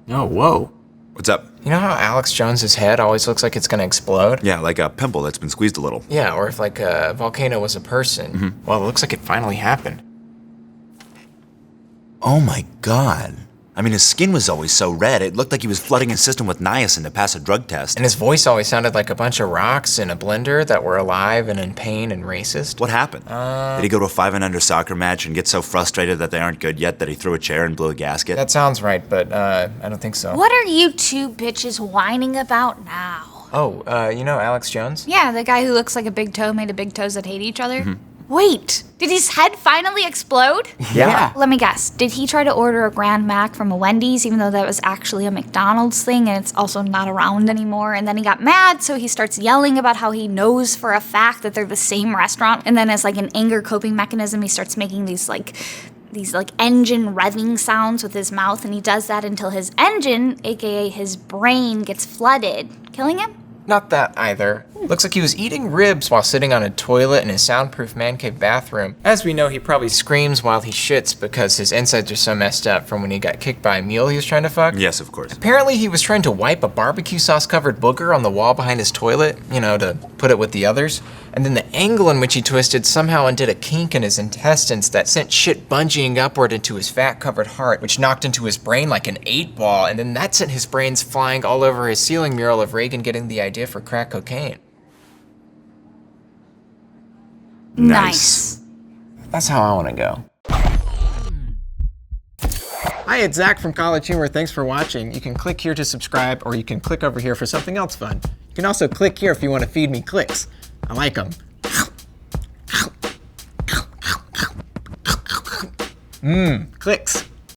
Oh, whoa. What's up? You know how Alex Jones's head always looks like it's gonna explode? Yeah, like a pimple that's been squeezed a little. Yeah, or if like a volcano was a person. Mm-hmm. Well, it looks like it finally happened. Oh my god. I mean, his skin was always so red, it looked like he was flooding his system with niacin to pass a drug test. And his voice always sounded like a bunch of rocks in a blender that were alive and in pain and racist. What happened? Did he go to a 5 and under soccer match and get so frustrated that they aren't good yet that he threw a chair and blew a gasket? That sounds right, but I don't think so. What are you two bitches whining about now? Oh, you know Alex Jones? Yeah, the guy who looks like a big toe made of big toes that hate each other? Wait, did his head finally explode? Yeah. Let me guess, did he try to order a Grand Mac from a Wendy's even though that was actually a McDonald's thing and it's also not around anymore? And then he got mad, so he starts yelling about how he knows for a fact that they're the same restaurant. And then as like an anger coping mechanism, he starts making these engine revving sounds with his mouth, and he does that until his engine, aka his brain, gets flooded, killing him? Not that either. Looks like he was eating ribs while sitting on a toilet in his soundproof man cave bathroom. As we know, he probably screams while he shits because his insides are so messed up from when he got kicked by a mule he was trying to fuck. Yes, of course. Apparently he was trying to wipe a barbecue sauce covered booger on the wall behind his toilet, to put it with the others. And then the angle in which he twisted somehow undid a kink in his intestines that sent shit bungeeing upward into his fat-covered heart, which knocked into his brain like an 8-ball, and then that sent his brains flying all over his ceiling mural of Reagan getting the idea for crack cocaine. Nice. That's how I want to go. Hi, it's Zach from College Humor. Thanks for watching. You can click here to subscribe, or you can click over here for something else fun. You can also click here if you want to feed me clicks. I like them. Clicks.